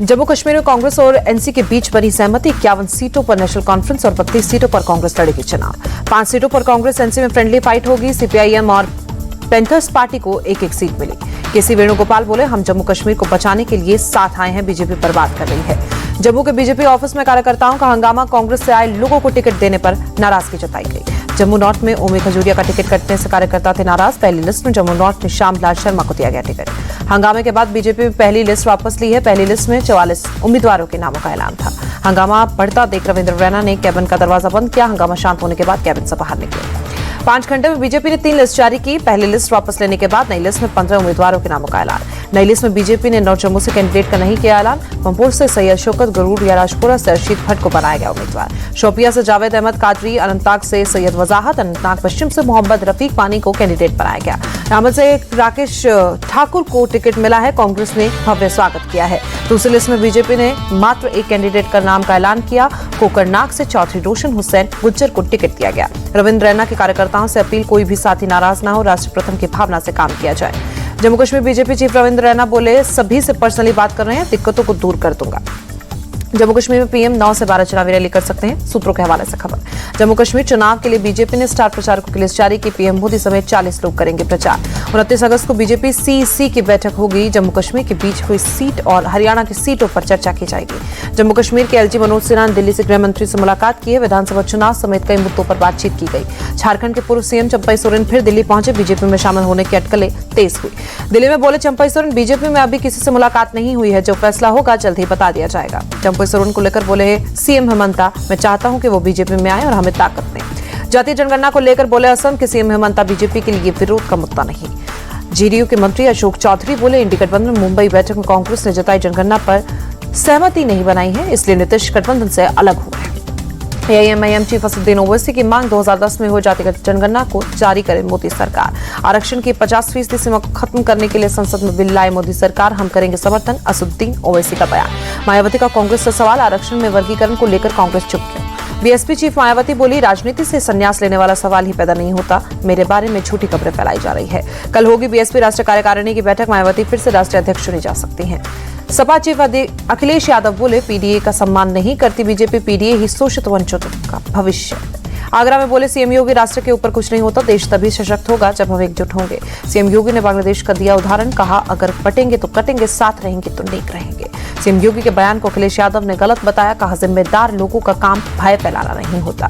जम्मू कश्मीर में कांग्रेस और एनसी के बीच बनी सहमति। 51 सीटों पर नेशनल कॉन्फ्रेंस और 32 सीटों पर कांग्रेस लड़ेगी चुनाव। 5 सीटों पर कांग्रेस एनसी में फ्रेंडली फाइट होगी। सीपीआईएम और पैंथर्स पार्टी को एक एक सीट मिली। केसी वेणुगोपाल बोले, हम जम्मू कश्मीर को बचाने के लिए साथ आए हैं, बीजेपी पर बात कर रही है। जम्मू के बीजेपी ऑफिस में कार्यकर्ताओं का हंगामा। कांग्रेस से आए लोगों को टिकट देने पर नाराजगी जताई गई। जम्मू नॉर्थ में ओमी खजूरिया का टिकट कटने से कार्यकर्ता थे नाराज। पहली लिस्ट में जम्मू नॉर्थ में श्यामलाल शर्मा को दिया गया टिकट। हंगामे के बाद बीजेपी में पहली लिस्ट वापस ली है। पहली लिस्ट में 44 उम्मीदवारों के नामों का ऐलान था। हंगामा बढ़ता देख रविंद्र रैना ने कैबिन का दरवाजा बंद किया। हंगामा शांत होने के बाद कैबिन से बाहर निकले। 5 घंटे में बीजेपी ने 3 लिस्ट जारी की। पहली लिस्ट वापस लेने के बाद नई लिस्ट में 15 उम्मीदवारों के नामों का ऐलान। नई लिस्ट में बीजेपी ने नॉर्थ जम्मू से कैंडिडेट का नहीं किया ऐलान। पंपोर से सैयद शौकत, गरूर या राजपुरा से अर्शीद भट्ट को बनाया गया उम्मीदवार। शोपिया से जावेद अहमद कादरी, अनंतनाग से सैयद वजाहत, अनंतनाग पश्चिम से मोहम्मद रफीक पानी को कैंडिडेट बनाया गया। अहमद से राकेश ठाकुर को टिकट मिला है। कांग्रेस ने भव्य स्वागत किया है। दूसरी लिस्ट में बीजेपी ने मात्र एक कैंडिडेट का नाम का ऐलान किया। कोकरनाग से चौधरी रोशन हुसैन गुज्जर को टिकट दिया गया। रविंद्र रैना के कार्यकर्ताओं से अपील, कोई भी साथी नाराज ना हो, राष्ट्र प्रथम की भावना से काम किया जाए। जम्मू कश्मीर बीजेपी चीफ रविंद्र रैना बोले, सभी से पर्सनली बात कर रहे हैं, दिक्कतों को दूर कर दूंगा। जम्मू कश्मीर में पीएम 9 से 12 चुनावी रैली कर सकते हैं, सूत्रों के हवाले से खबर। जम्मू कश्मीर चुनाव के लिए बीजेपी ने स्टार प्रचारकों की लिस्ट जारी की। पीएम मोदी समेत 40 लोग करेंगे प्रचार। 29 अगस्त को बीजेपी सीईसी की बैठक होगी। जम्मू कश्मीर के बीच हुई सीट और हरियाणा की सीटों पर चर्चा की जाएगी। जम्मू कश्मीर के एलजी मनोज सिन्हा ने दिल्ली से गृह मंत्री से मुलाकात की है। विधानसभा चुनाव समेत कई मुद्दों पर बातचीत की गई। झारखंड के पूर्व सीएम चंपई सोरेन फिर दिल्ली पहुंचे। बीजेपी में शामिल होने की अटकलें तेज हुई। दिल्ली में बोले चंपई सोरेन, बीजेपी में अभी किसी से मुलाकात नहीं हुई है, जो फैसला होगा जल्द ही बता दिया जाएगा। चंपई सोरेन को लेकर बोले सीएम हेमंता, मैं चाहता हूं कि वो बीजेपी में आए और हमें ताकत दें। जातीय जनगणना को लेकर बोले असम के सीएम हेमंता, बीजेपी के लिए विरोध का मुद्दा नहीं। जेडीयू के मंत्री अशोक चौधरी बोले, इंडी गठबंधन मुंबई बैठक में कांग्रेस ने जताई जनगणना पर सहमति नहीं बनाई है, इसलिए नीतीश गठबंधन से अलग हुए हैं। एआईएमआईएम चीफ असदुद्दीन ओवैसी की मांग, 2010 में हुई जातिगत जनगणना को जारी करे मोदी सरकार। आरक्षण की 50% सीमा को खत्म करने के लिए संसद में बिल लाए मोदी सरकार, हम करेंगे समर्थन, असदुद्दीन ओवैसी का बयान। मायावती का कांग्रेस से सवाल, आरक्षण में वर्गीकरण को लेकर कांग्रेस चुप क्यों। बीएसपी चीफ मायावती बोली, राजनीति से संन्यास लेने वाला सवाल ही पैदा नहीं होता, मेरे बारे में झूठी खबरें फैलाई जा रही है। कल होगी बीएसपी राष्ट्रीय कार्यकारिणी की बैठक, मायावती फिर से राष्ट्रीय अध्यक्ष चुनी जा सकती हैं। सपा चीफ अखिलेश यादव बोले, पीडीए का सम्मान नहीं करती बीजेपी, पीडीए ही शोषित वंचितों का भविष्य। आगरा में बोले सीएम योगी, राष्ट्र के ऊपर कुछ नहीं होता, देश तभी सशक्त होगा जब हम एकजुट होंगे। सीएम योगी ने बांग्लादेश का दिया उदाहरण, कहा अगर बटेंगे तो कटेंगे, साथ रहेंगे तो नेक रहेंगे। सीएम योगी के बयान को अखिलेश यादव ने गलत बताया, कहा जिम्मेदार लोगों का काम भय फैलाना नहीं होता।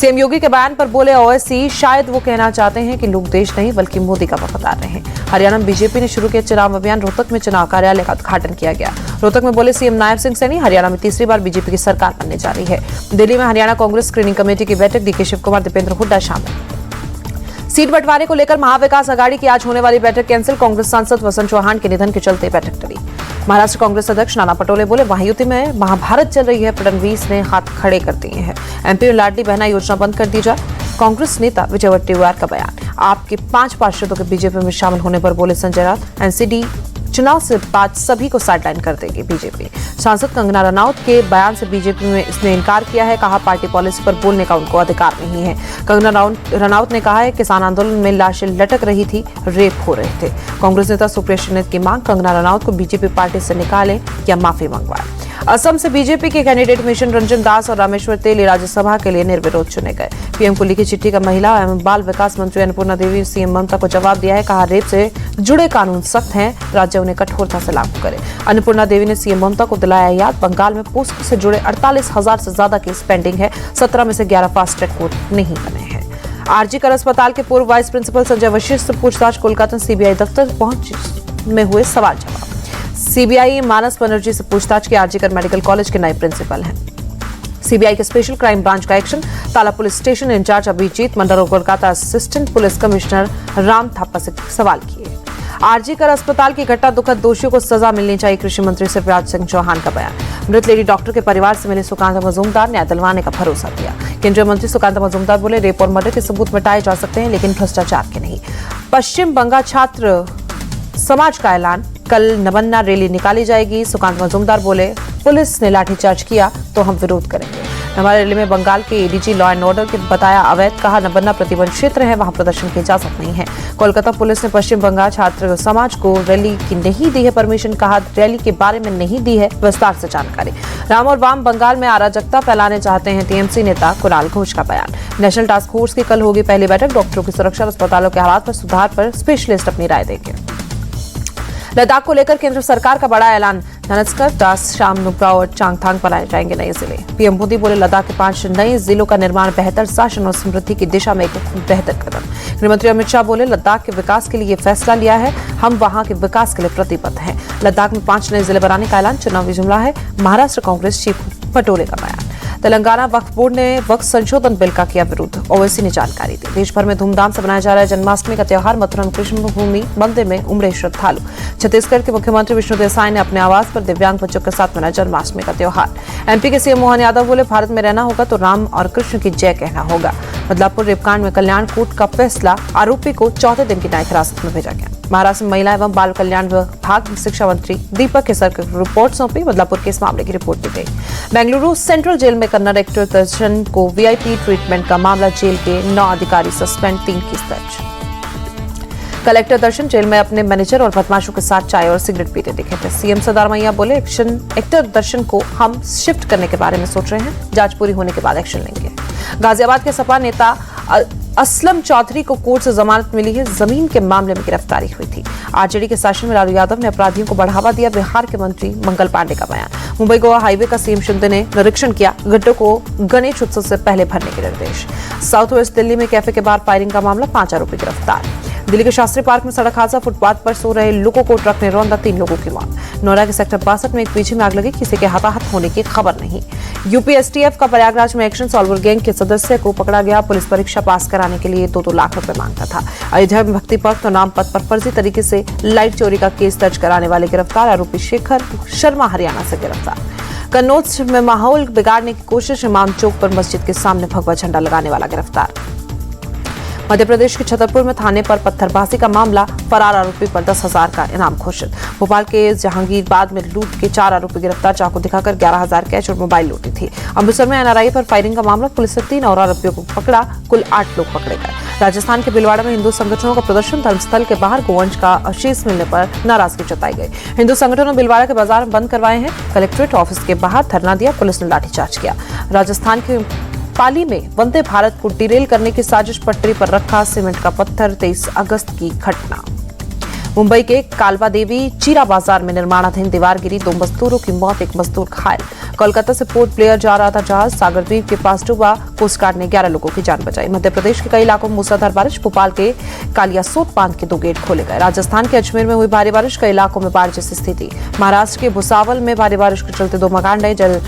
सीएम योगी के बयान पर बोले ओवैसी, शायद वो कहना चाहते हैं कि लोग देश नहीं बल्कि मोदी का वफादार रहे। हरियाणा में बीजेपी ने शुरू किया चुनाव अभियान, रोहतक में चुनाव कार्यालय का उद्घाटन किया गया। रोहतक में बोले सीएम नायब सिंह सैनी, हरियाणा में तीसरी बार बीजेपी की सरकार बनने जा रही है। दिल्ली में हरियाणा कांग्रेस स्क्रीनिंग कमेटी की बैठक, डीके शिव कुमार, दीपेंद्र हुड्डा शामिल। सीट बंटवारे को लेकर महाविकास आघाड़ी की आज होने वाली बैठक कैंसिल, कांग्रेस सांसद वसंत चौहान के निधन के चलते बैठक टली। महाराष्ट्र कांग्रेस अध्यक्ष नाना पटोले बोले, महायुति में महाभारत चल रही है, फडणवीस ने हाथ खड़े कर दिए हैं, एमपी में लाडली बहना योजना बंद कर दी जाए। कांग्रेस नेता विजय वडेट्टीवार का बयान, आपके 5 पार्षदों के बीजेपी में शामिल होने पर बोले संजय राउत, एनसीडी चुनाव से बाद सभी को साइडलाइन कर देगी बीजेपी। सांसद कंगना रनौत के बयान से बीजेपी में इसने इनकार किया है, कहा पार्टी पॉलिसी पर बोलने का उनको अधिकार नहीं है। कंगना रनौत ने कहा है, किसान आंदोलन में लाशें लटक रही थी, रेप हो रहे थे। कांग्रेस नेता सुप्रिया श्रीनाथ की मांग, कंगना रनौत को बीजेपी पार्टी से निकाले या माफी मंगवाए। असम से बीजेपी के कैंडिडेट मिशन रंजन दास और रामेश्वर तेली राज्यसभा के लिए निर्विरोध चुने गए। पीएम को लिखी चिट्ठी का महिला एवं बाल विकास मंत्री अन्नपूर्णा देवी सीएम ममता को जवाब दिया है, कहा रेप से जुड़े कानून सख्त हैं, राज्य उन्हें कठोरता से लागू करे। अन्नपूर्णा देवी ने सीएम ममता को दिलाया याद, बंगाल में पोस्को से जुड़े 48,000 से ज्यादा केस पेंडिंग है, 17 में से 11 फास्ट ट्रैक कोर्ट नहीं बने हैं। आरजी कर अस्पताल के पूर्व वाइस प्रिंसिपल संजय वशिष्ठ से पूछताछ, कोलकाता सीबीआई दफ्तर पहुंच में हुए सवाल जवाब। सीबीआई मानस बनर्जी से पूछताछ की, आरजी कर मेडिकल कॉलेज के नए प्रिंसिपल हैं। सीबीआई के स्पेशल क्राइम ब्रांच का एक्शन, ताला पुलिस स्टेशन इंचार्ज अभिजीत मंडल और Kolkata assistant police commissioner Ram Thapa से सवाल किए। आरजी कर अस्पताल की घटना दुखद, दोषियों को सजा मिलनी चाहिए, कृषि मंत्री शिवराज सिंह चौहान का बयान। मृत लेडी डॉक्टर के परिवार से मिले सुकांत मजूमदार, न्याय दिलवाने का भरोसा दिया। केंद्रीय मंत्री सुकांत मजूमदार बोले, रेप और मर्डर के सबूत मिटाए जा सकते हैं लेकिन भ्रष्टाचार के नहीं। पश्चिम बंगाल छात्र समाज का ऐलान, कल नबन्ना रैली निकाली जाएगी। सुकांत मजूमदार बोले, पुलिस ने लाठीचार्ज किया तो हम विरोध करेंगे। हमारे रैली में बंगाल के एडीजी लॉ एंड ऑर्डर के बताया अवैध, कहा नबन्ना प्रतिबंध क्षेत्र है, वहां प्रदर्शन की इजाजत नहीं है। कोलकाता पुलिस ने पश्चिम बंगाल छात्र समाज को रैली की नहीं दी है परमिशन, कहा रैली के बारे में नहीं दी है विस्तार से जानकारी। राम और वाम बंगाल में अराजकता फैलाने चाहते हैं, टीएमसी नेता कुणाल घोष का बयान। नेशनल टास्क फोर्स की कल होगी पहली बैठक, डॉक्टरों की सुरक्षा और अस्पतालों के हालात पर सुधार पर स्पेशलिस्ट अपनी राय देंगे। लद्दाख को लेकर केंद्र सरकार का बड़ा ऐलान, ननस्कर, दास, शाम, नुब्रा और चांगथांग बनाए जाएंगे नए जिले। पीएम मोदी बोले लद्दाख के 5 नए जिलों का निर्माण बेहतर शासन और समृद्धि की दिशा में एक बेहतर कदम। गृहमंत्री अमित शाह बोले लद्दाख के विकास के लिए फैसला लिया है, हम वहां के विकास के लिए प्रतिबद्ध हैं। लद्दाख में 5 नए जिले बनाने का ऐलान चुनावी जुमला है, महाराष्ट्र कांग्रेस चीफ पटोले का बयान। तेलंगाना वक्फ बोर्ड ने वक्फ संशोधन बिल का किया विरोध, ओवैसी ने जानकारी दी। देश भर में धूमधाम से मनाया जा रहा है जन्माष्टमी का त्योहार, मथुरा में कृष्ण भूमि मंदिर में उमड़े श्रद्धालु। छत्तीसगढ़ के मुख्यमंत्री विष्णु देसाई ने अपने आवास पर दिव्यांग बच्चों के साथ मनाया जन्माष्टमी का त्योहार। एमपी के सीएम मोहन यादव बोले भारत में रहना होगा तो राम और कृष्ण की जय कहना होगा। बदलापुर रेपकांड में कल्याण कोर्ट का फैसला, आरोपी को 4 दिन की न्यायिक हिरासत में भेजा गया। महाराष्ट्र में महिला एवं बाल कल्याण विभाग शिक्षा मंत्री दीपक केसर को रिपोर्ट सौंपी, बदलापुर के इस मामले की रिपोर्ट दी गई। बेंगलुरु सेंट्रल जेल में कन्नड़ एक्टर दर्शन को वीआईपी ट्रीटमेंट का मामला, जेल के 9 अधिकारी सस्पेंड, 3 केस दर्ज। कलेक्टर दर्शन जेल में अपने मैनेजर और बदमाशों के साथ चाय और सिगरेट पीते दिखे थे। सीएम सिद्धारमैया बोले एक्टर दर्शन को हम शिफ्ट करने के बारे में सोच रहे हैं, जांच पूरी होने के बाद एक्शन लेंगे। गाजियाबाद के सपा नेता असलम चौधरी को कोर्ट से जमानत मिली है, जमीन के मामले में गिरफ्तारी हुई थी। आरजेडी के शासन में लालू यादव ने अपराधियों को बढ़ावा दिया, बिहार के मंत्री मंगल पांडे का बयान। मुंबई गोवा हाईवे का सीएम शिंदे ने निरीक्षण किया, गड्ढों को गणेश उत्सव से पहले भरने के निर्देश। साउथ वेस्ट दिल्ली में कैफे के बाहर फायरिंग का मामला, 5 आरोपी गिरफ्तार। दिल्ली के शास्त्री पार्क में सड़क हादसा, फुटपाथ पर सो रहे लोगों को ट्रक ने रौंदा, 3 लोगों की मौत। नोएडा के सेक्टर 62 में एक पीछे में आग लगी, किसी के हताहत होने की खबर नहीं। यूपी एसटीएफ का प्रयागराज में एक्शन सॉल्वर गैंग के सदस्य को पकड़ा गया, पुलिस परीक्षा पास कराने के लिए 2-2 लाख रुपए मांगता था। अयोध्या में भक्ति पथ और नाम पथ पर फर्जी तरीके से लाइट चोरी का केस दर्ज कराने वाले गिरफ्तार, आरोपी शेखर शर्मा हरियाणा से गिरफ्तार। कन्नौज में माहौल बिगाड़ने की कोशिश, इमाम चौक पर मस्जिद के सामने भगवा झंडा लगाने वाला गिरफ्तार। मध्य प्रदेश के छतरपुर में थाने पर पत्थरबाजी का मामला, फरार आरोपी पर 10,000 का इनाम घोषित। भोपाल के जहांगीरबाद में लूट के 4 आरोपी गिरफ्तार, चाकू दिखाकर 11,000 कैश और मोबाइल लूटी थी। अमृतसर में एनआरआई पर फायरिंग का मामला, पुलिस ने 3 और आरोपियों को पकड़ा, कुल 8 लोग पकड़े गए। राजस्थान के भिलवाड़ा में हिंदू संगठनों का प्रदर्शन, धर्मस्थल के बाहर गोवंश का अवशेष मिलने पर नाराजगी जताई गई। हिंदू संगठनों भिलवाड़ा के बाजार बंद करवाए हैं, कलेक्ट्रेट ऑफिस के बाहर धरना दिया, पुलिस ने लाठीचार्ज किया। राजस्थान के पाली में वंदे भारत को डिरेल करने की साजिश, पटरी पर रखा सीमेंट का पत्थर, 23 अगस्त की घटना। मुंबई के कालवा देवी चीरा बाजार में निर्माणाधीन दीवार गिरी, 2 मजदूरों की मौत, 1 मजदूर घायल। कोलकाता से पोर्ट ब्लेयर जा रहा था जहाज, सागर द्वीप के पास डूबा, कोस्ट गार्ड ने 11 लोगों की जान बचाई। मध्य प्रदेश के कई इलाकों में मूसलाधार बारिश, भोपाल के कालियासोत बांध के 2 गेट खोले गए। राजस्थान के अजमेर में हुई भारी बारिश, कई इलाकों में बाढ़ जैसी स्थिति। महाराष्ट्र के भुसावल में भारी बारिश के चलते 2 मकान डहे,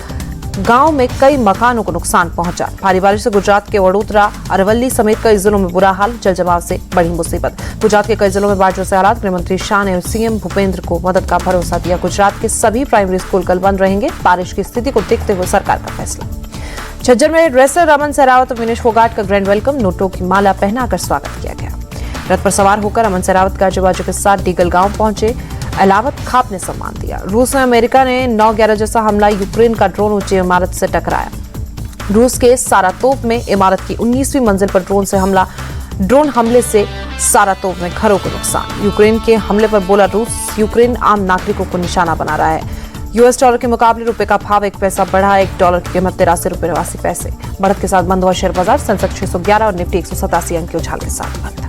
गांव में कई मकानों को नुकसान पहुंचा। भारी बारिश से गुजरात के वडोदरा, अरवल्ली समेत कई जिलों में बुरा हाल, जल जमाव से बड़ी मुसीबत। गुजरात के कई जिलों में बाढ़ जैसे हालात, गृहमंत्री शाह ने सीएम भूपेंद्र को मदद का भरोसा दिया। गुजरात के सभी प्राइमरी स्कूल कल बंद रहेंगे, बारिश की स्थिति को देखते हुए सरकार का फैसला। झज्जर में रेसलर रमन सहरावत और विनेश फोगाट का ग्रैंड वेलकम, नोटों की माला पहनाकर स्वागत किया गया। रथ पर सवार होकर रमन सहरावत गाजू बाजू के साथ डीगल गांव पहुंचे, अलावत खाप ने सम्मान दिया। रूस में अमेरिका ने 9/11 जैसा हमला, यूक्रेन का ड्रोन ऊंची इमारत से टकराया। रूस के सारातोव में इमारत की 19वीं मंजिल पर ड्रोन हमले से सारातोव में घरों को नुकसान। यूक्रेन के हमले पर बोला रूस, यूक्रेन आम नागरिकों को निशाना बना रहा है। यूएस डॉलर के मुकाबले रुपए का भाव 1 पैसा बढ़ा, $1 की कीमत 83 रुपये 89 पैसे। बढ़त के साथ बंद हुआ शेयर बाजार, सेंसेक्स 611 और निफ्टी 187 अंक के उछाल के साथ बंद।